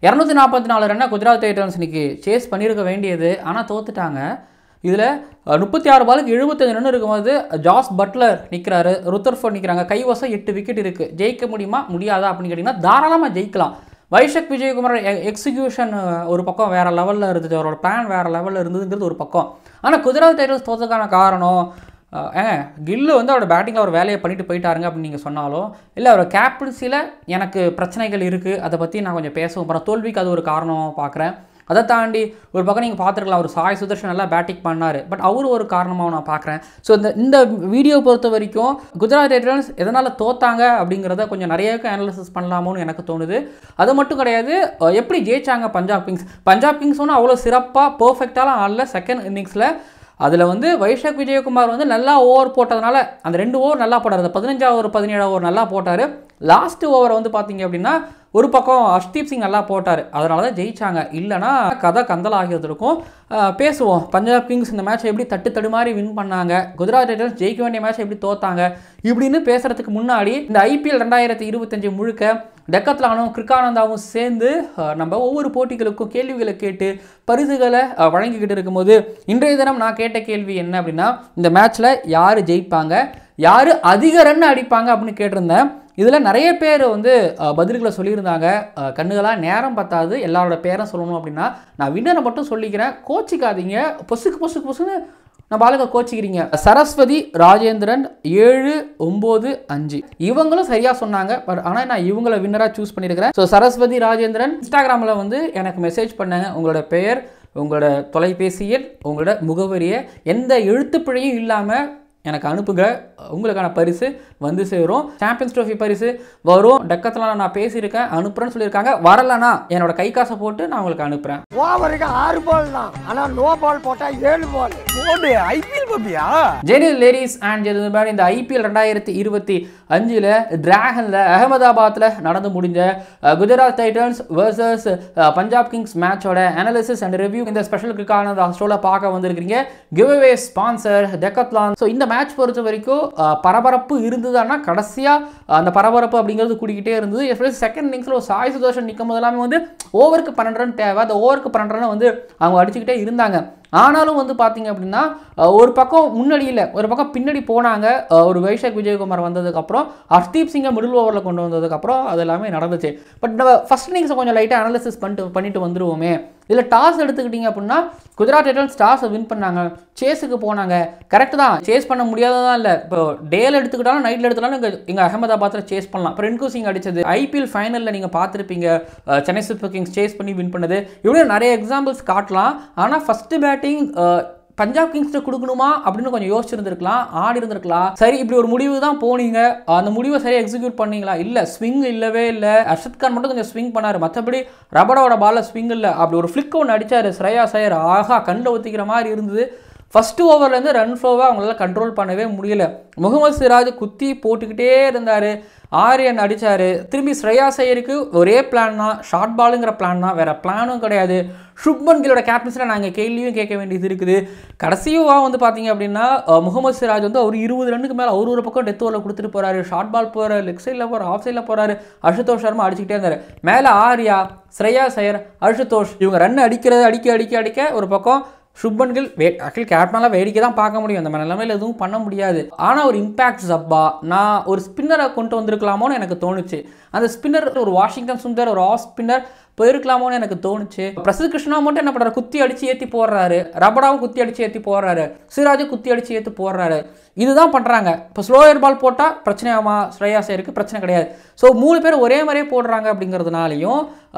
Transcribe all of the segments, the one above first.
244 ரன்னை Gujarat Titans இன்னைக்கு chase பண்ணியிருக்க வேண்டியது, ஆனால் தோத்துட்டாங்க. இதில் 36 பாலுக்கு 75 ரன் இருக்கும்போது ஜாஸ் பட்லர் நிற்கிறாரு, ருத்தர்ஃபோர்ட் நிற்கிறாங்க, கைவசம் 8 விக்கெட் இருக்குது. ஜெயிக்க முடியுமா முடியாதா அப்படின்னு கேட்டிங்கன்னா தாராளமாக ஜெயிக்கலாம். வைஷக் விஜயகுமார் எக்ஸிக்யூஷன் ஒரு பக்கம் வேறு லெவலில் இருந்துச்சு, அவரோட பிளான் வேறு லெவலில் இருந்ததுங்கிறது ஒரு பக்கம். ஆனால் குஜராத் டைட்டன்ஸ் தோற்றதுக்கான காரணம் கில்லு வந்து அவரோட பேட்டிங்கில் அவர் வேலையை பண்ணிட்டு போயிட்டாருங்க அப்படின்னு நீங்கள் சொன்னாலும் இல்லை, அவர் கேப்டன்சியில் எனக்கு பிரச்சனைகள் இருக்குது, அதை பற்றி நான் கொஞ்சம் பேசவும் போகிறேன். தோல்விக்கு அது ஒரு காரணம் பார்க்குறேன். அதை தாண்டி ஒரு பக்கம் நீங்கள் பார்த்துருக்கலாம், அவர் சாய் சுதர்ஷன் நல்லா பேட்டிங் பண்ணார், பட் அவர் ஒரு காரணமாக நான் பார்க்குறேன். ஸோ இந்த வீடியோ பொறுத்த வரைக்கும் குஜராத் டைட்டன்ஸ் எதனால் தோத்தாங்க அப்படிங்கிறத கொஞ்சம் நிறையவே அனாலிசிஸ் பண்ணலாமோன்னு எனக்கு தோணுது. அது மட்டும் கிடையாது, எப்படி ஜெயிச்சாங்க பஞ்சாப் கிங்ஸ். பஞ்சாப் கிங்ஸ் ஒன்றும் அவ்வளோ சிறப்பாக பர்ஃபெக்டாலாம் ஆடல செகண்ட் இன்னிங்ஸில். அதில் வந்து வைஷக் விஜயகுமார் வந்து நல்லா ஓவர் போட்டதுனால அந்த 2 ஓவர் நல்லா போட்டார், அந்த 15 ஓவர் 17 ஓவர் நல்லா போட்டார். லாஸ்ட் ஓவரை வந்து பார்த்தீங்க அப்படின்னா ஒரு பக்கம் ஹர்ஷ்தீப் சிங் நல்லா போட்டார், அதனால தான் ஜெயிச்சாங்க. இல்லைனா கதை கந்தல் ஆகியதற்கும் பேசுவோம். பஞ்சாப் கிங்ஸ் இந்த மேட்சை எப்படி தடுமாறி வின் பண்ணாங்க, குஜராத் டைட்டன்ஸ் ஜெயிக்க வேண்டிய மேட்சை எப்படி தோத்தாங்க இப்படின்னு பேசுகிறதுக்கு முன்னாடி இந்த ஐபிஎல் 2025 முழுக்க டெக்கத்லானும் கிருக்கானந்தாவும் சேர்ந்து நம்ம ஒவ்வொரு போட்டிகளுக்கும் கேள்விகளை கேட்டு பரிசுகளை வழங்கிக்கிட்டு இருக்கும்போது இன்றைய தினம் நான் கேட்ட கேள்வி என்ன அப்படின்னா, இந்த மேட்ச்சில் யார் ஜெயிப்பாங்க, யார் அதிக ரன் அடிப்பாங்க அப்படின்னு கேட்டிருந்தேன். இதில் நிறைய பேர் வந்து பதில்களை சொல்லியிருந்தாங்க. கண்ணுகளாக நேரம் பத்தாது எல்லாரோட பேரும் சொல்லணும் அப்படின்னா நான் வின்னரை மட்டும் சொல்லிக்கிறேன், கோச்சிக்காதீங்க. பொசுக்குன்னு நம்ம ஆளுங்க கோச்சிக்கிறீங்க. சரஸ்வதி ராஜேந்திரன் 7-9-5 இவங்களும் சரியாக சொன்னாங்க, பட் ஆனால் நான் இவங்களை வின்னராக சூஸ் பண்ணியிருக்கிறேன். ஸோ சரஸ்வதி ராஜேந்திரன் இன்ஸ்டாகிராமில் வந்து எனக்கு மெசேஜ் பண்ணாங்க, உங்களோட பெயர், உங்களோட தொலைபேசி எண், உங்களோட முகவரியை எந்த எழுத்துப்பிழையும் இல்லாமல் எனக்கு அனுப்புங்க, உங்களுக்கான பரிசு வந்து சேரும். சாம்பியன்ஸ் ட்ரோஃபி பரிசு வரும். டெக்கத்லான் நான் பேசியிருக்கேன், அனுப்புறேன்னு சொல்லியிருக்காங்க. வரலனா என்னோட கை காசை போட்டு நான் உங்களுக்கு அனுப்புறேன். ஓவருக்கு 6 பால் தான், ஆனா நோ பால் போட்டா 7 பால் போடு. ஐபிஎல் பாப்பியா ஜெனில் லேடிஸ் அண்ட் ஜென்டில்மேன், இந்த ஐபிஎல் 2025 டிராகன்ல அகமதாபாத்தில் நடந்து முடிஞ்ச Gujarat Titans versus Punjab Kings மேட்சோட அனாலிசிஸ் அண்ட் ரிவ்யூ இந்த ஸ்பெஷல் கிரிக்கான ஷோவில் பார்க்க வந்திருக்கிறீங்க. Give away sponsor Decathlon. So இந்த மேட்ச் பொறுத்த வரைக்கும் பரபரப்பு இருந்ததுன்னா கடைசியாக அந்த பரபரப்பு அப்படிங்கிறது கூடிக்கிட்டே இருந்தது. எஸ்பெஷலி செகண்ட் இன்னிங்ஸில் ஒரு சாய் சுதர்ஷன் நிற்கும் போது எல்லாமே வந்து ஓவருக்கு 12 ரன் தேவை, அந்த ஓவருக்கு 12 ரன் வந்து அவங்க அடிச்சுக்கிட்டே இருந்தாங்க. ஆனாலும் வந்து பார்த்தீங்க அப்படின்னா ஒரு பக்கம் முன்னாடி இல்லை, ஒரு பக்கம் பின்னாடி போனாங்க. ஒரு வைஷக் விஜயகுமார் வந்ததுக்கப்புறம் ஹர்ஷ்தீப் சிங்கை மிடில் ஓவரில் கொண்டு வந்ததுக்கப்புறம் அது எல்லாமே நடந்துச்சு. பட் நம்ம ஃபர்ஸ்ட் இன்னிங்ஸை கொஞ்சம் லைட்டாக அனாலிசிஸ் பண்ணிட்டு வந்துடுவோமே. இதில் டாஸ் எடுத்துக்கிட்டிங்க அப்படின்னா குஜராத் டைட்டன்ஸ் டாஸை வின் பண்ணாங்க, சேஸுக்கு போனாங்க. கரெக்டு தான், சேஸ் பண்ண முடியாததான் இல்லை. இப்போ டேல எடுத்துக்கிட்டாலும் நைட்டில் எடுத்துக்கிட்டாலும் இங்கே அகமதாபாத்தில் சேஸ் பண்ணலாம். இப்போ ரின்கு சிங் அடித்தது ஐபிஎல் ஃபைனலில் நீங்கள் பார்த்துருப்பீங்க, சென்னை சூப்பர் கிங்ஸ் சேஸ் பண்ணி வின் பண்ணது. இப்படியே நிறைய எக்ஸாம்பிள்ஸ் காட்டலாம். ஆனால் ஃபஸ்ட்டு பேட்டிங் பஞ்சாப் கிங்ஸ்ட்டு கொடுக்கணுமா அப்படின்னு கொஞ்சம் யோசிச்சிருந்துருக்கலாம், ஆடி இருந்திருக்கலாம். சரி, இப்படி ஒரு முடிவு தான் போனீங்க, அந்த முடிவை சரியாக எக்ஸிக்யூட் பண்ணீங்களா? இல்லை, ஸ்விங் இல்லவே இல்லை. அர்ஷத் கான் மட்டும் கொஞ்சம் ஸ்விங் பண்ணார், மற்றபடி ரபடோட பாலில் ஸ்விங் இல்லை. அப்படி ஒரு ஃப்ளிக் ஒன்று அடித்தார் ஸ்ரேயாஸ் ஐயர், ஆஹா கண்ட ஒத்திக்கிற மாதிரி இருந்தது. ஃபஸ்ட்டு ஓவர்லேருந்து ரன் ஃப்ளோவை அவங்களால கண்ட்ரோல் பண்ணவே முடியல. முகமது சிராஜ் குத்தி போட்டுக்கிட்டே இருந்தார், ஆரியன் அடித்தார். திரும்பி ஸ்ரேயாஸ் ஐயருக்கு ஒரே பிளான் தான், ஷார்ட் பாலுங்கிற பிளான் தான், வேறு பிளானும் கிடையாது. சுப்மன் கில்லோட கேப்டன்ஸில் நாங்கள் கேள்வியும் கேட்க வேண்டியது இருக்குது. கடைசியாக வந்து பார்த்தீங்க அப்படின்னா முகமது சிராஜ் வந்து அவர் 20 ரன்னுக்கு மேலே ஒரு பக்கம் டெத் ஓவரில் கொடுத்துட்டு போகிறாரு, ஷார்ட் பால் போகிறார், லெக் சைடில் போகிறார், ஆஃப் சைடில் போகிறாரு. அசுதோஷ் சர்மா அடிச்சுக்கிட்டே இருந்தார். மேலே ஆர்யா, ஸ்ரேயாஸ் ஐயர், அசுதோஷ் இவங்க ரன் அடிக்க ஒரு பக்கம் சுப்மன் கில் ஆக்சுவலி கேப்டனால வேடிக்கை தான் பார்க்க முடியும், அந்த நிலைமையில் எதுவும் பண்ண முடியாது. ஆனால் ஒரு இம்பாக்ட் சப்பா நான் ஒரு ஸ்பின்னரை கொண்டு வந்திருக்கலாமோன்னு எனக்கு தோணுச்சு. அந்த ஸ்பின்னர் ஒரு வாஷிங்டன் சுந்தர், ஒரு ஆஃப் ஸ்பின்னர் போயிருக்கலாமோன்னு எனக்கு தோணுச்சு. பிரசித் கிருஷ்ணா மட்டும் என்ன பண்ணுறாரு, குத்தி அடித்து ஏற்றி போடுறாரு, ரபடாவும் குத்தி அடித்து ஏற்றி போடுறாரு, சிராஜும் குத்தி அடித்து ஏற்றி போடுறாரு. இதுதான் பண்ணுறாங்க. இப்போ ஸ்லோயர் பால் போட்டால் பிரச்சனை ஆகுமா? ஸ்ரேயாஸ் ஐயருக்கு பிரச்சனை கிடையாது. ஸோ 3 பேர் ஒரே மாதிரியே போடுறாங்க அப்படிங்கிறதுனாலையும்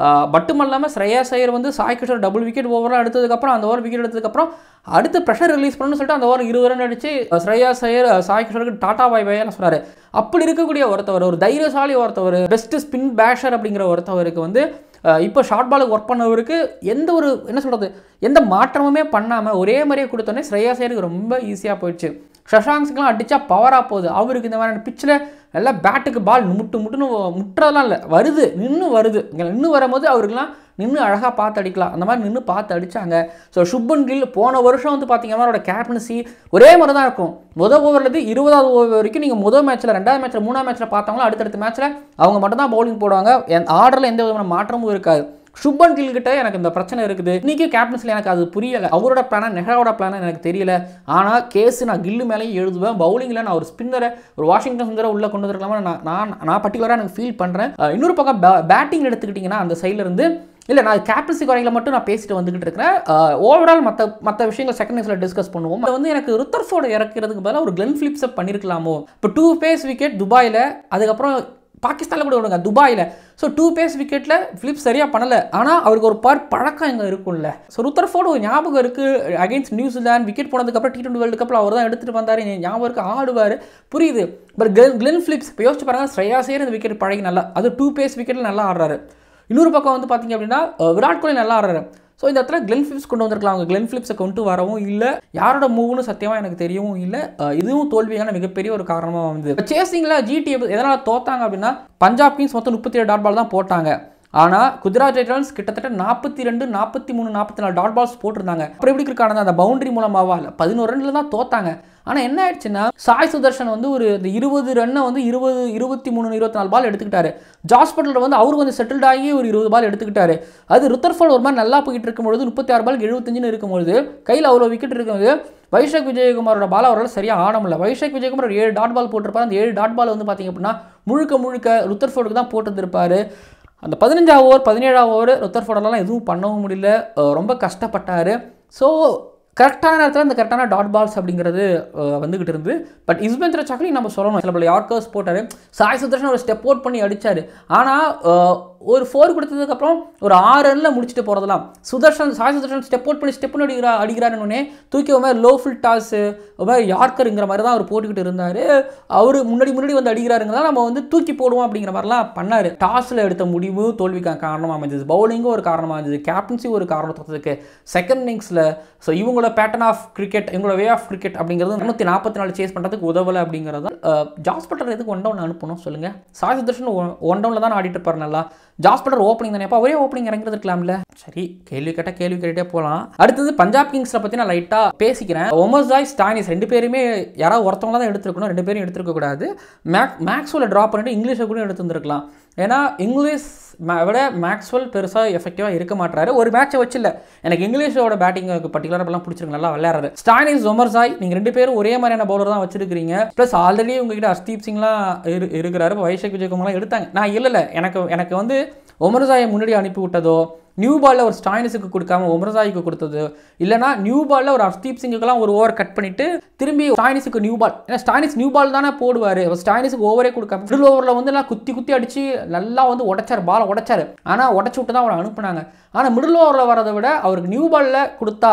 மட்டும் இல்லாமல் ஸ்ரேயாஸ் ஐயர் வந்து சாய் கிஷோர் டபுள் விக்கெட் ஓவராக எடுத்ததுக்கப்புறம் அந்த ஓவர் விக்கெட் எடுத்ததுக்கப்புறம் அடுத்து ப்ரெஷர் ரிலீஸ் பண்ணணும்னு சொல்லிட்டு அந்த ஓவர் 20 ரன் அடித்து ஸ்ரேயாஸ் ஐயர் சாய் கிஷோருக்கு டாட்டா பாய் பாய்னு சொன்னார். அப்படி இருக்கக்கூடிய ஒருத்தவர், ஒரு தைரியசாலி ஒருத்தவர், பெஸ்ட் ஸ்பின் பேஷர் அப்படிங்கிற ஒருத்தவருக்கு வந்து இப்போ ஷார்ட் பாலுக்கு ஒர்க் பண்ணவருக்கு எந்த ஒரு என்ன சொல்கிறது எந்த மாற்றமுமே பண்ணாமல் ஒரே மாதிரியே கொடுத்தோன்னே ஸ்ரேயாஸ் ஐயருக்கு ரொம்ப ஈஸியாக போயிடுச்சு. சஷாங்க் சிங்லாம் அடித்தா பவராக போகுது. அவருக்கு இந்த மாதிரி பிச்சில் நல்லா பேட்டுக்கு பால் முட்டுன்னு முட்டுறதெல்லாம் இல்லை, வருது நின்று வரும்போது அவருக்குலாம் நின்று அழகாக பார்த்து அடிக்கலாம், அந்த மாதிரி நின்று பார்த்து அடித்தாங்க. ஸோ சுப்மன் கில் போன வருஷம் வந்து பார்த்தீங்கன்னா அவரோட கேப்டன்சி ஒரே மாதிரி தான் இருக்கும். முதல் ஓவர்லேருந்து 20வது ஓவர் வரைக்கும் நீங்கள் முதல் மேட்ச்சில், 2வது மேட்ச்சில், 3வது மேட்ச்சில் பார்த்தாங்களோ அடுத்தடுத்த மேட்ச்சில் அவங்க மட்டும் தான் பவுலிங் போடுவாங்க. ஆர்டரில் எந்த விதமான மாற்றமும் இருக்காது. சுப்மன் கில் கிட்ட எனக்கு இந்த பிரச்சனை இருக்குது. இன்னைக்கு கேப்டன்ஸில் எனக்கு அது புரியலை. அவரோட பிளானா நெஹ்ராவோட பிளானா எனக்கு தெரியல. ஆனால் கேஸ் நான் கில்லு மேலேயும் எழுதுவேன். பவுலிங்கில் நான் ஒரு ஸ்பின்னரை ஒரு வாஷிங்டன் சுந்தரை உள்ளே கொண்டு வந்துருக்கலாமா நான் பர்டிகுலராக எனக்கு ஃபீல் பண்ணுறேன். இன்னொரு பக்கம் பேட்டிங் எடுத்துக்கிட்டிங்கன்னா அந்த சைடில் இருந்து இல்லை நான் கேப்டன்சி குறைகளை மட்டும் நான் பேசிட்டு வந்துகிட்டு இருக்கிறேன். ஓவரால் மற்ற விஷயங்கள் செகண்ட் இன்னிங்ஸில் டிஸ்கஸ் பண்ணுவோம். அது வந்து எனக்கு ருத்தர்ஃபோர்டு இறக்கிறதுக்கு பதிலாக ஒரு கிளென் பிலிப்ஸை பண்ணியிருக்கலாமோ. இப்போ 2 பேஸ் விக்கெட் துபாயில், அதுக்கப்புறம் பாகிஸ்தானில் கூட விடுங்க துபாயில். ஸோ 2 பேஸ் விக்கெட்டில் பிலிப்ஸ் சரியாக பண்ணலை. ஆனால் அவருக்கு ஒரு பழக்கம் இங்கே இருக்கும்ல. ஸோ ருத்தர்ஃபோர்டு ஒரு ஞாபகம் இருக்குது. அகைன்ஸ்ட் நியூசிலாந்து விக்கெட் போனதுக்கப்புறம் T20 வேர்ல்டு கப்பில் அவர் தான் எடுத்துகிட்டு வந்தார். ஞாபகம் இருக்குது, ஆடுவார், புரியுது. பட் கிளென் பிலிப்ஸ் இப்போ யோசிச்சு பாருங்க, ஸ்ரேயா ஐயர் இந்த விக்கெட் பழகி நல்லா, அது 2 பேஸ் விக்கெட்டில் நல்லா ஆடுறாரு. இன்னொரு பக்கம் வந்து பார்த்தீங்க அப்படின்னா விராட் கோலி நல்லா ஆடுறாரு. ஸோ இந்த இடத்துல கிளென் பிலிப்ஸ் கொண்டு வந்திருக்கலாம். அவங்க கிளென் பிலிப்ஸை கொண்டு வரவும் இல்லை. யாரோட மூவ்னு சத்தியமாக எனக்கு தெரியவும் இல்லை. இதுவும் தோல்வியான மிகப்பெரிய ஒரு காரணமாக வந்து சேசிங்கில் GT எதனால் தோத்தாங்க அப்படின்னா பஞ்சாப் கிங்ஸ் மொத்தம் 37 டாட் பால் தான் போட்டாங்க. ஆனால் குஜராத் டைட்டன்ஸ் கிட்டத்தட்ட 42, 43, 44 டாட் பால்ஸ் போட்டிருந்தாங்க. அப்புறம் எப்படி இருக்காங்க அந்த பவுண்டரி மூலமாவா இல்லை 11 ரன்னில் தான் தோத்தாங்க. ஆனால் என்ன ஆயிடுச்சுன்னா சாய் சுதர்ஷன் வந்து ஒரு 20 ரன்னை வந்து 20, 23, 24 பால் எடுத்துக்கிட்டாரு. ஜாஸ் பட்லர் வந்து அவரு கொஞ்சம் செட்டில்ட் ஆகி ஒரு 20 பால் எடுத்துக்கிட்டாரு. அது ருத்தர்ஃபோர்டு ஒரு மாதிரி நல்லா போயிட்டு இருக்கும்பொழுது 36 பால் 75 இருக்கும்பொழுது கையில் அவ்வளோ விக்கெட் இருக்கும்போது வைஷாக் விஜயகுமாரோட பால் அவரால் சரியாக ஆட முடியல. வைஷாக் விஜயகுமார் ஒரு 7 டாட் பால் போட்டிருப்பாரு. அந்த 7 டாட் பால் வந்து பார்த்தீங்க அப்படின்னா முழுக்க ருத்தர்ஃபோர்டுக்கு தான் போட்டுருப்பாரு. அந்த 15ஆவது ஓவர் 17ஆவது ஓவர் ருத்தர்ஃபோர்டெல்லாம் எதுவும் பண்ணவும் முடியல. ரொம்ப கஷ்டப்பட்டார். ஸோ கரெக்டான நேரத்தில் இந்த கரெக்டான டாட் பால்ஸ் அப்படிங்கிறது வந்துகிட்டு இருந்து. பட் இஸ்பேந்திர சஹல் நம்ம சொல்லணும், சில பல யார்க்கர்ஸ் போட்டார். சாய் சுதர்ஷன் ஒரு ஸ்டெப் அவுட் பண்ணி அடித்தார். ஆனால் ஒரு 4 கொடுத்ததுக்கப்புறம் ஒரு 6 ரனில் முடிச்சுட்டு போகிறதெல்லாம் சாய் சுதர்ஷன் ஸ்டெப் பண்ணி அடிக்கிறாருன்னு தூக்கி ஒரு மாதிரி லோ ஃபுல் டாஸு ஒரு மாதிரி யார்க்கருங்கிற மாதிரி தான் அவர் போட்டுக்கிட்டு இருந்தார். அவர் முன்னாடி வந்து அடிக்கிறாருங்கிறதா நம்ம வந்து தூக்கி போடுவோம் அப்படிங்கிற மாதிரிலாம் பண்ணார். டாஸில் எடுத்த முடிவு தோல்விக்கான காரணமாக அமைஞ்சது. பவுலிங்கும் ஒரு காரணமாக இருந்தது. கேப்டன்சி ஒரு காரணம் தோற்றதுக்கு. செகண்ட் இன்னிங்ஸில் ஸோ இவங்களோட பேட்டர்ன் ஆஃப் கிரிக்கெட், இவங்களோட வே ஆஃப் கிரிக்கெட் அப்படிங்கிறது 344 சேஸ் பண்ணுறதுக்கு உதவலை அப்படிங்கிறது. ஜாஸ் பட்லர் எதுக்கு 1 டவுன் அனுப்பணும் சொல்லுங்கள்? சாய் சுதர்ஷன் 1 டவுனில் தான் ஆடிட்டு இருப்பார் நல்லா. ஜாஸ் பட்லர் ஓப்பனிங் தானே, அப்போ ஒரே ஓப்பனிங் இறங்கிறது இருக்கலாம்ல. சரி, கேள்வி கேட்டே போகலாம். அடுத்தது பஞ்சாப் கிங்ஸை பற்றி நான் லைட்டாக பேசிக்கிறேன். ஒமர்சாய், ஸ்டாயினிஸ் 2 பேருமே யாராவது ஒருத்தவங்க தான் எடுத்துருக்கணும். 2 பேரும் எடுத்துருக்கக்கூடாது. மேக்ஸ்வெல்லை ட்ராப் பண்ணிட்டு இங்கிலீஷை கூட எடுத்துருந்துருக்கலாம். ஏன்னா இங்கிலீஷ் விட மேக்ஸ்வெல் பெருசாக எஃபெக்டிவாக இருக்க மாட்டாரு. ஒரு மேட்சை வச்சு இல்லை, எனக்கு இங்கிலீஷோட பேட்டிங் பர்டிகுலராக பிடிச்சிருக்கு, நல்லா விளையாடுறது. ஸ்டாயினிஸ், ஒமர்சாய் நீங்கள் 2 பேரும் ஒரே மாதிரியான பவுலர் தான் வச்சிருக்கீங்க. ப்ளஸ் ஆல்ரெடி உங்ககிட்ட ஹர்ஷ்தீப் சிங்லாம் இருக்கிறாரு. இப்போ வைஷாக் விஜயகுமார்லாம் எடுத்தாங்க. நான் இல்லை எனக்கு வந்து ஒமர்சாயை முன்னாடி அனுப்பி விட்டதோ, நியூ பாலில் ஒரு ஸ்டாயினிஸுக்கு கொடுக்காம ஒமர்சாய்க்கு கொடுத்தது, இல்லைனா நியூ பாலில் ஒரு ஹர்ஷ்தீப் சிங்குக்கெல்லாம் ஒரு ஓவர் கட் பண்ணிட்டு திரும்பி ஸ்டாயினிஸுக்கு நியூ பால், ஏன்னா ஸ்டாயினிஸ் நியூ பால் தானே போடுவார். ஸ்டாயினிஸுக்கு ஓவரே கொடுக்காம மிடில் ஓவரில் வந்து எல்லாம் குத்தி அடிச்சு நல்லா வந்து பாலை உடைச்சார். ஆனால் உடச்சி விட்டு தான் அவரை அனுப்புனாங்க. ஆனால் மிடில் ஓவரில் வரதை விட அவருக்கு நியூ பாலில் கொடுத்தா,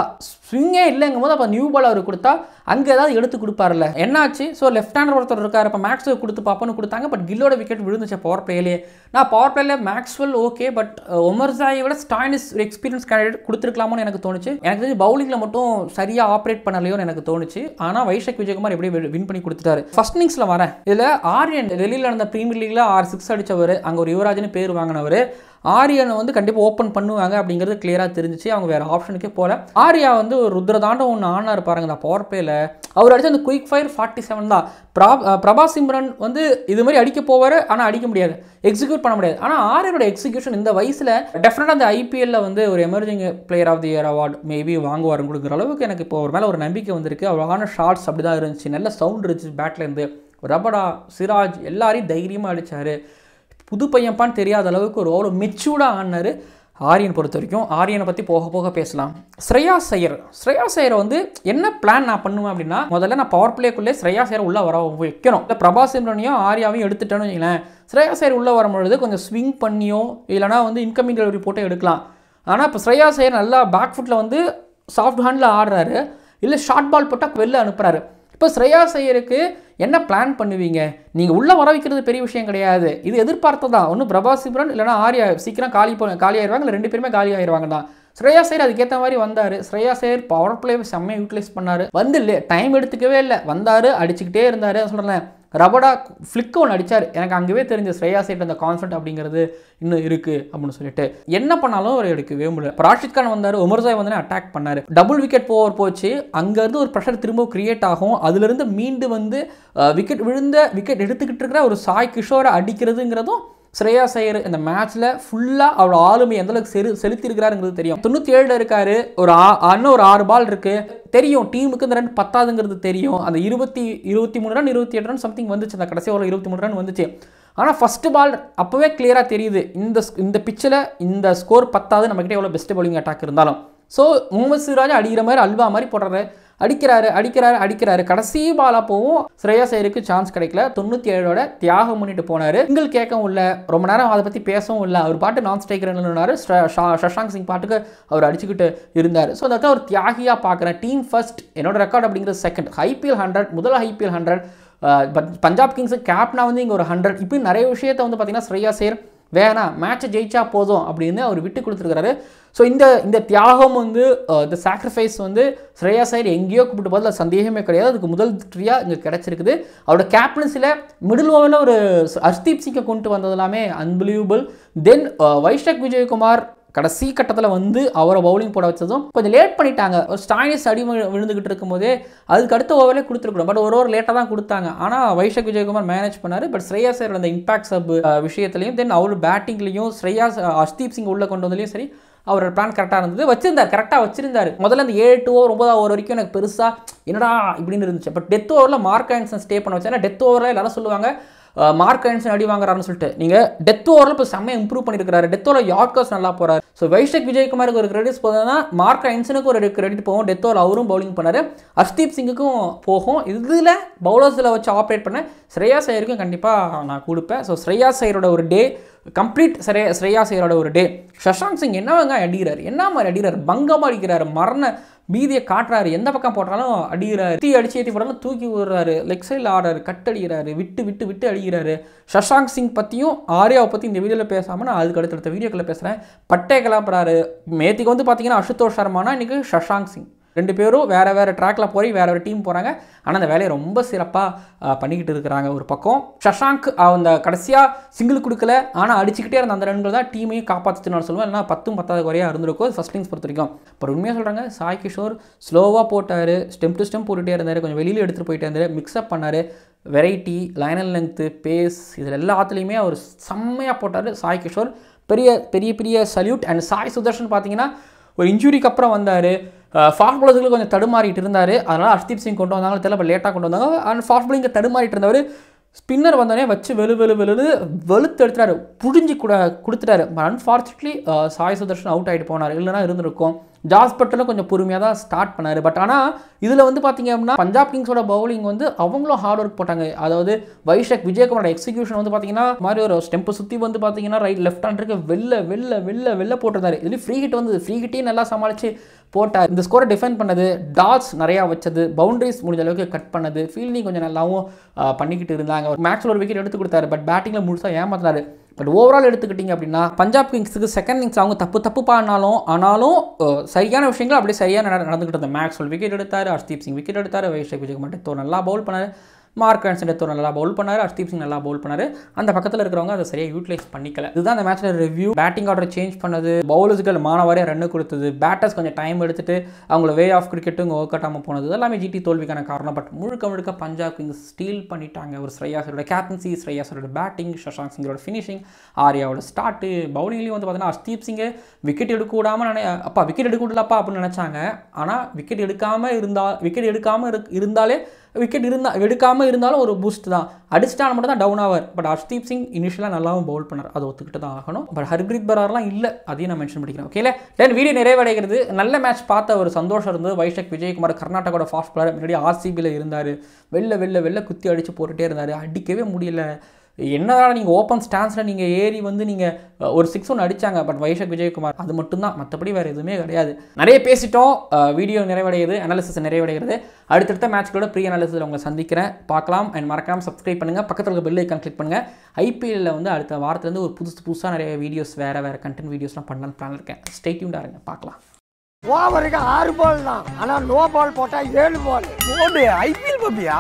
ஸ்விங்கே இல்லைங்கும் போது அப்போ நியூ பால் அவருக்கு கொடுத்தா அங்கே ஏதாவது எடுத்து கொடுப்பார்ல. என்னாச்சு? ஸோ லெஃப்ட் ஹேண்டர் ஒருத்தர் இருக்கார், இப்போ மேக்ஸ்வெல் கொடுத்து பார்ப்போன்னு கொடுத்தாங்க. பட் கில்லோட விக்கெட் விழுந்துச்சு பவர் பிளேலே. நான் பவர் பிளேல மேக்ஸ்வெல் ஓகே, பட் ஒமர்சாயை விட ஸ்டாயினிஸ் ஒரு எக்ஸ்பீரியன்ஸ் கேண்டிடேட் கொடுத்துருக்கலாமோன்னு எனக்கு தோணுச்சு. எனக்கு தெரிஞ்சு பவுலிங்கில் மட்டும் சரியாக ஆப்ரேட் பண்ணலையோன்னு எனக்கு தோணுச்சு. ஆனால் வைஷாக் விஜயகுமார் எப்படி வின் பண்ணி கொடுத்துட்டாரு. ஃபர்ஸ்ட் இன்னிங்ஸில் வரேன். இதில் ஆரியன் டெல்லியில் நடந்த பிரீமியர் லீக்ல 6 6 அடித்தவர், அங்கே ஒரு யுவராஜ்னு பேர் வாங்கினவர். ஆரியனை வந்து கண்டிப்பாக ஓப்பன் பண்ணுவாங்க அப்படிங்கிறது கிளியராக தெரிஞ்சிச்சு. அவங்க வேறு ஆப்ஷனுக்கே போகல. ஆரியா வந்து ஒரு ருத்ரதாண்டம் ஒன்று ஆனார் பாருங்க அந்த பவர் பிளேயில். அவர் அடித்த அந்த குயிக் ஃபயர் 47 தான். பிரபா சிம்ரன் வந்து இது மாதிரி அடிக்க போவார், ஆனால் அடிக்க முடியாது, எக்ஸிக்யூட் பண்ண முடியாது. ஆனால் ஆரியனோட எக்ஸிக்யூஷன் இந்த வயசில் டெஃபினட்டாக அந்த ஐபிஎல்ல வந்து ஒரு emerging player of the year award maybe வாங்குவாருங்கிற அளவுக்கு எனக்கு இப்போ ஒரு மேலே ஒரு நம்பிக்கை வந்திருக்கு. அவரான ஷார்ட்ஸ் அப்படி தான் இருந்துச்சு, நல்ல சவுண்ட் இருந்துச்சு பேட்லேருந்து. ரபடா, சிராஜ் எல்லாரையும் தைரியமாக அடித்தார். புது பையன்பான்னு தெரியாத அளவுக்கு ஒரு அவ்வளோ மெச்சூர்டாக ஆடினார். ஆரியன் பொறுத்த வரைக்கும் ஆரியனை பற்றி போக பேசலாம். ஸ்ரேயாஸ் ஐயரை வந்து என்ன பிளான் நான் பண்ணுவேன் அப்படின்னா, முதல்ல நான் பவர் பிளேக்குள்ளே ஸ்ரேயாஸ் ஐயரை உள்ளே வர வைக்கணும். இல்லை பிரபா சிம்ரனையும் ஆரியாவையும் எடுத்துட்டேன்னு வைங்களேன், ஸ்ரேயாஸ் ஐயர் உள்ளே வரும்பொழுது கொஞ்சம் ஸ்விங் பண்ணியோ இல்லைனா வந்து இன்கமிங் டெலிவரி போட்டோ எடுக்கலாம். ஆனால் இப்போ ஸ்ரேயாஸ் ஐயர் நல்லா பேக் ஃபுட்டில் வந்து சாஃப்ட் ஹேண்டில் ஆடுறாரு, இல்லை ஷார்ட் பால் போட்டால் வெளில அனுப்புகிறாரு. இப்போ ஸ்ரேயாஸ் ஐயருக்கு என்ன பிளான் பண்ணுவீங்க? நீங்கள் உள்ளே வர வைக்கிறது பெரிய விஷயம் கிடையாது, இது எதிர்பார்த்ததான். ஒன்றும் பிரபா சிம்ரன் இல்லைனா ஆரியா சீக்கிரம் காலியாயிருவாங்க, இல்லை 2 பேருமே காலி ஆயிடுவாங்க தான். ஸ்ரேயாஸ் ஐயர் அதுக்கேற்ற மாதிரி வந்தார். ஸ்ரேயாஸ் ஐயர் பவர் பிளே செம்மையாக யூட்டிலைஸ் பண்ணார். வந்து இல்லை டைம் எடுத்துக்கவே இல்லை, வந்தார், அடிச்சுக்கிட்டே இருந்தார். சொல்கிறேன் ரபடா ஃப்ளிக் ஒன்று அடித்தார். எனக்கு அங்கேவே தெரிஞ்ச ஸ்ரேயாஸ் ஐயர் அந்த கான்ஃபிடன்ட் அப்படிங்கிறது இன்னும் இருக்குது அப்படின்னு சொல்லிட்டு என்ன பண்ணாலும் அவர் எடுக்கவே முடியல. ராஷித் கான் வந்தார், ஒமர்சாய் வந்து அட்டாக் பண்ணார், டபுள் விக்கெட் போச்சு. அங்கேருந்து ஒரு ப்ரெஷர் திரும்ப கிரியேட் ஆகும். அதுலேருந்து மீண்டு வந்து விக்கெட் எடுத்துக்கிட்டு இருக்கிற ஒரு சாய் கிஷோரை அடிக்கிறதுங்கிறதும் ஸ்ரேயாஸ் ஐயர் இந்த மேட்ச்ல ஃபுல்லாக அவரோட ஆளுமை எந்த அளவுக்கு செலுத்திருக்கிறாருங்கிறது தெரியும். 97 இருக்காரு, இன்னும் ஒரு 6 பால் இருக்கு, தெரியும் டீமுக்கு இந்த ரன் பத்தாதுங்கிறது தெரியும். அந்த 23 ரன் 28 ரன் சம்திங் வந்துச்சு, அந்த கடைசி ஓவரில் 23 ரன் வந்துச்சு. ஆனால் ஃபஸ்ட்டு பால் அப்போவே கிளியராக தெரியுது இந்த பிச்சில் இந்த ஸ்கோர் பத்தாது, நம்மக்கிட்ட எவ்வளோ பெஸ்ட் பவுலிங் அட்டாக் இருந்தாலும். ஸோ முகமது சிராஜ் அடிக்கிற மாதிரி அல்வா மாதிரி போடுறாரு, அடிக்கிறாரு. கடைசி பாலாக போவும் ஸ்ரேயாஸ் ஐயருக்கு சான்ஸ் கிடைக்கல. 97ஓட தியாகம் பண்ணிட்டு போனார். சிங்கிள் கேட்கவும் இல்லை, ரொம்ப நேரம் அதை பற்றி பேசவும் இல்லை. அவர் பாட்டு நான் ஸ்ட்ரைக்கர் இருந்தார். சஷாங்க் சிங் பாட்டுக்கு அவர் அடிச்சுக்கிட்டு இருந்தார். ஸோ அதை ஒரு தியாகியாக பார்க்குறேன். டீம் ஃபர்ஸ்ட், என்னோட ரெக்கார்ட் அப்படிங்கிறது செகண்ட். IPL 100, முதல் IPL 100. பஞ்சாப் கிங்ஸு கேப்டனா வந்து இங்கே ஒரு 100. இப்போ நிறைய விஷயத்தை வந்து பார்த்தீங்கன்னா ஸ்ரேயாஸ் ஐயர் வேணாம், மேட்சை ஜெயிச்சா போதும் அப்படின்னு அவர் விட்டு கொடுத்துருக்காரு. ஸோ இந்த தியாகம் வந்து இந்த சாக்ரிஃபைஸ் வந்து ஸ்ரேயாஸ் ஐயர் எங்கேயோ கூப்பிட்டு போதில் சந்தேகமே கிடையாது. அதுக்கு முதல் வெற்றியாக இங்கே கிடச்சிருக்குது. அவரோட கேப்டன்சியில் மிடில் ஓவரில் ஒரு ஹர்ஷ்தீப் சிங்கை கொண்டு வந்தது எல்லாமே அன்பிலீவபிள். தென் வைஷாக் விஜயகுமார் கடைசி கட்டத்தில் வந்து அவரை பவுலிங் போட வச்சதும் கொஞ்சம் லேட் பண்ணிட்டாங்க. ஒரு ஸ்டாயினிஸ் அடி விழுந்துகிட்டு இருக்கும்போதே அதுக்கு அடுத்த ஓவரே கொடுத்துருக்கணும். பட் ஒரு ஓவர் லேட்டாக தான் கொடுத்தாங்க. ஆனால் வைஷாக் விஜயகுமார் மேனேஜ் பண்ணார். பட் ஸ்ரேயாஸ் ஐயர் அந்த இம்பாக்ட் சப் விஷயத்துலையும் தென் அவர் பேட்டிங்லையும் ஹர்ஷ்தீப் சிங் உள்ள கொண்டு வந்ததுலையும் சரி, அவரோட பிளான் கரெக்டாக இருந்தது, கரெக்டாக வச்சிருந்தார். முதல்ல அந்த 7 ஓவர் 9 ஓவர் வரைக்கும் எனக்கு பெருசாக என்னடா இப்படின்னு இருந்துச்சு. பட் டெத் ஓவரில் மார்க் ஆன்சன் ஸ்டே பண்ண வச்சா. டெத் ஓவரில் எல்லாரும் சொல்லுவாங்க மார்க் ஆன்சன் அடி வாங்குறாருன்னு சொல்லிட்டு. நீங்கள் டெத் ஓவரில் இப்போ செம்மையாக இம்ப்ரூவ் பண்ணியிருக்காரு. டெத் ஓவரில் யார்க்கர்ஸ் நல்லா போகிறார். ஸோ வைஷாக் விஜயகுமாருக்கு ஒரு கிரெடிட்ஸ் போதுன்னா மார்க் ஆன்சனுக்கு ஒரு கிரெடிட் போகும். டெத் ஓவரில் அவரும் பவுலிங் பண்ணார். ஹர்ஷ்தீப் சிங்குக்கும் போகும். இதில் பவுலர்ஸில் வச்சு ஆப்ரேட் பண்ண ஸ்ரேயாஸ் ஐயருக்கும் கண்டிப்பாக நான் கொடுப்பேன். ஸோ ஸ்ரேயாஸ் ஐயரோட ஒரு டே கம்ப்ளீட். ஸ்ரேயாஸ் ஐயரோட ஒரு டே. சஷாங்க் சிங் என்னவங்க அடிக்கிறார், என்ன மாதிரி அடிக்கிறார், பங்கமாக அடிக்கிறார், மரண பீதியை காட்டுறாரு. எந்த பக்கம் போட்டாலும் அடிக்கிறாரு. ஏற்றி போட்டாலும் தூக்கி விடுறாரு, லெக் சைடில் ஆடுறாரு, கட் அடிக்கிறாரு, விட்டு அடிக்கிறாரு. சஷாங்க் சிங் பற்றியும் ஆர்யாவை பற்றி இந்த வீடியோவில் பேசாமல் நான் அதுக்கு அடுத்த வீடியோக்களை பேசுகிறேன். பட்டே கலாப்புறாரு. மேத்திக்கு வந்து பார்த்தீங்கன்னா அசுதோஷ் சர்மானா இன்றைக்கி சஷாங்க் சிங். 2 பேரும் வேறு ட்ராக்கில் போய் வேறு டீம் போகிறாங்க. ஆனால் அந்த வேலையை ரொம்ப சிறப்பாக பண்ணிக்கிட்டு இருக்கிறாங்க. ஒரு பக்கம் சஷாங்க் அந்த கடைசியாக சிங்கிள் கொடுக்கல, ஆனால் அடிச்சுக்கிட்டே இருந்த அந்த ரன்கள் தான் டீமையும் காப்பாற்றுச்சுன்னு நான் சொல்லுவேன். இல்லைனா 10 10 குறையாக இருந்திருக்கும் ஃபர்ஸ்ட் இன்னிங்ஸ் பொறுத்த வரைக்கும். இப்போ உண்மையாக சொல்கிறாங்க, சாய் கிஷோர் ஸ்லோவாக போட்டார், ஸ்டெம் டு ஸ்டெம் போட்டுகிட்டே இருந்தார், கொஞ்சம் வெளியில் எடுத்துகிட்டு போயிட்டே இருந்தார், மிக்ஸ்அப் பண்ணார். வெரைட்டி, லைனல் லென்த்து, பேஸ் இதில் எல்லாத்துலேயுமே அவர் செம்மையாக போட்டார் சாய் கிஷோர். பெரிய சல்யூட். அண்ட் சாய் சுதர்ஷன் பார்த்தீங்கன்னா ஒரு இன்ஜுரிக்கு அப்புறம் வந்தார். ஃபாஸ்ட் பாலர்ஸுக்கு கொஞ்சம் தடுமாறிட்டு இருந்தார். அதனால் ஹர்ஷ்தீப் சிங் கொண்டு வந்தாங்க தெரியல, பட் லேட்டாக கொண்டு வந்தாங்க. அண்ட் ஃபாஸ்ட் பாலிங்க தடுமாறிட்டு இருந்தவர் ஸ்பின்னர் வந்தோடனே வச்சு வெளுத்து எடுத்துட்டாரு, புடிஞ்சு கொடுத்துட்டாரு. அன்ஃபார்ச்சுனேட்லி சாய் சுதர்ஷன் அவுட் ஆகிட்டு போனார். இல்லைனா இருந்திருக்கும். ஜாஸ் பட்டலும் கொஞ்சம் பொறுமையாக தான் ஸ்டார்ட் பண்ணார். பட் ஆனால் இதில் வந்து பார்த்தீங்க அப்படின்னா பஞ்சாப் கிங்ஸோட பவுலிங் வந்து அவங்களும் ஹார்ட் ஒர்க் போட்டாங்க. அதாவது வைஷாக் விஜயகுமாரோட எக்ஸிக்யூஷன் வந்து பார்த்தீங்கன்னா மாதிரி ஒரு ஸ்டெம்பை சுற்றி வந்து பார்த்தீங்கன்னா லெஃப்ட் ஹேண்டருக்கு வெளில போட்டிருந்தாரு. இதுலேயும் ஃப்ரீ ஹிட் வந்து ஃப்ரீ ஹிட்டையும் நல்லா சமாளித்து போட்டார். இந்த ஸ்கோரை டிஃபெண்ட் பண்ணது, டாட்ஸ் நிறையா வச்சது, பவுண்டரிஸ் முடிஞ்ச அளவுக்கு கட் பண்ணது, ஃபீல்டிங் கொஞ்சம் நல்லாவும் பண்ணிக்கிட்டு இருந்தாங்க. ஒரு மேட்ச்சில் ஒரு விக்கெட் எடுத்து கொடுத்தாரு. பட் பேட்டிங்கில் முழுசாக ஏமாத்தினாரு. பட் ஓவரால் எடுத்துக்கிட்டிங்க அப்படின்னா பஞ்சாப் கிங்ஸுக்கு செகண்ட் இன்னிங்ஸ் அவங்க தப்பு ஆனாலும் சரியான விஷயங்கள் அப்படியே சரியாக நடந்துக்கிட்டு இருந்தது. மேக்ஸ்வெல் விக்கெட் எடுத்தார், ஹர்ஷ்தீப் சிங் விக்கெட் எடுத்தார், வைஷாக் விஜயகுமார் டெத்தோ நல்லா பவுல் பண்ணார், மார்க் ஆன்சன் டெத்தோ நல்லா பவுல் பண்ணார், ஹர்ஷ்தீப் சிங் நல்லா பவுல் பண்ணார். அந்த பக்கத்தில் இருக்கிறவங்க அதை சரியாக யூட்டிலைஸ் பண்ணிக்கல. இதுதான் அந்த மேட்ச்சில் ரிவ்யூ. பேட்டிங் ஆர்டர் சேஞ்ச் பண்ணது, பவுலர்ஸ்கள் மானவாரியாக ரன்னு கொடுத்தது, பேட்டர்ஸ் கொஞ்சம் டைம் எடுத்துட்டு அவங்கள வே ஆஃப் கிரிக்கெட்டும் இங்கே ஒர்க் அவுட் போனது எல்லாமே ஜிடி தோல்விக்கான காரணம். பட் முழுக்க பஞ்சாப் கிங்ஸ் ஸ்டீல் பண்ணிட்டாங்க. ஒரு ஸ்ரேயாஸோட கேப்டன்சி, ஸ்ரேயாஸோட பேட்டிங், சஷாங்க் சிங்கோட ஃபினிஷிங், ஆர்யாவோட ஸ்டார்ட்டு, பவுலிங்லேயும் வந்து பார்த்தீங்கன்னா ஹர்ஷ்தீப் சிங்கை விக்கெட் எடுக்க விடாமல் விக்கெட் எடுக்க விடலப்பா அப்படின்னு நினச்சாங்க. ஆனால் விக்கெட் எடுக்காமல் இருந்தாலும் ஒரு பூஸ்ட் தான். அடிச்சிட்டாலும் மட்டும் தான் டவுன் ஆவார். பட் ஹர்ஷ்தீப் சிங் இனிஷியலாக நல்லாவும் பவுல் பண்ணார், அதை ஒத்துக்கிட்டு தான் ஆகணும். பட் ஹர்ப்ரீத் பரார்லாம் இல்லை, அதையும் நான் மென்ஷன் பண்ணிக்கிறேன். ஓகேல, தென் வீடியோ நிறைவடைகிறது. நல்ல மேட்ச் பார்த்த ஒரு சந்தோஷம் இருந்தது. வைஷாக் விஜயகுமார் கர்நாடகாவோட ஃபாஸ்ட் பாலர், முன்னாடி RCBயில் இருந்தார். வெளில குத்தி அடித்து போட்டுகிட்டே இருந்தார், அடிக்கவே முடியல. என்னதான் நீங்கள் ஓப்பன் ஸ்டான்ஸில் நீங்கள் ஏறி வந்து நீங்கள் ஒரு 6 ஒன்று அடித்தாங்க. பட் வைஷாக் விஜயகுமார் அது மட்டும்தான், மற்றபடி வேறு எதுவுமே கிடையாது. நிறைய பேசிட்டோம். வீடியோ நிறைவடையுது, அனாலிசிஸ் நிறைவடைகிறது. அடுத்தடுத்த மேட்ச்களோட ப்ரீ அனாலிசிஸில் உங்களை சந்திக்கிறேன். பார்க்கலாம். அண்ட் மறக்காமல் சப்ஸ்கிரைப் பண்ணுங்கள், பக்கத்தில் இருக்க பெல் ஐக்கான் கிளிக் பண்ணுங்கள். IPLல வந்து அடுத்த வாரத்துலேருந்து ஒரு புதுசாக நிறைய வீடியோஸ் வேறு கண்டென்ட் வீடியோஸ்லாம் பண்ணலான்னு பிளான் இருக்கேன். ஸ்டே டியூன்டாக இருங்க, பார்க்கலாம். ஓவருக்கு 6 பால் தான், ஆனால் நோ பால் போட்டால் 7 பால். IPL பாப்பியா?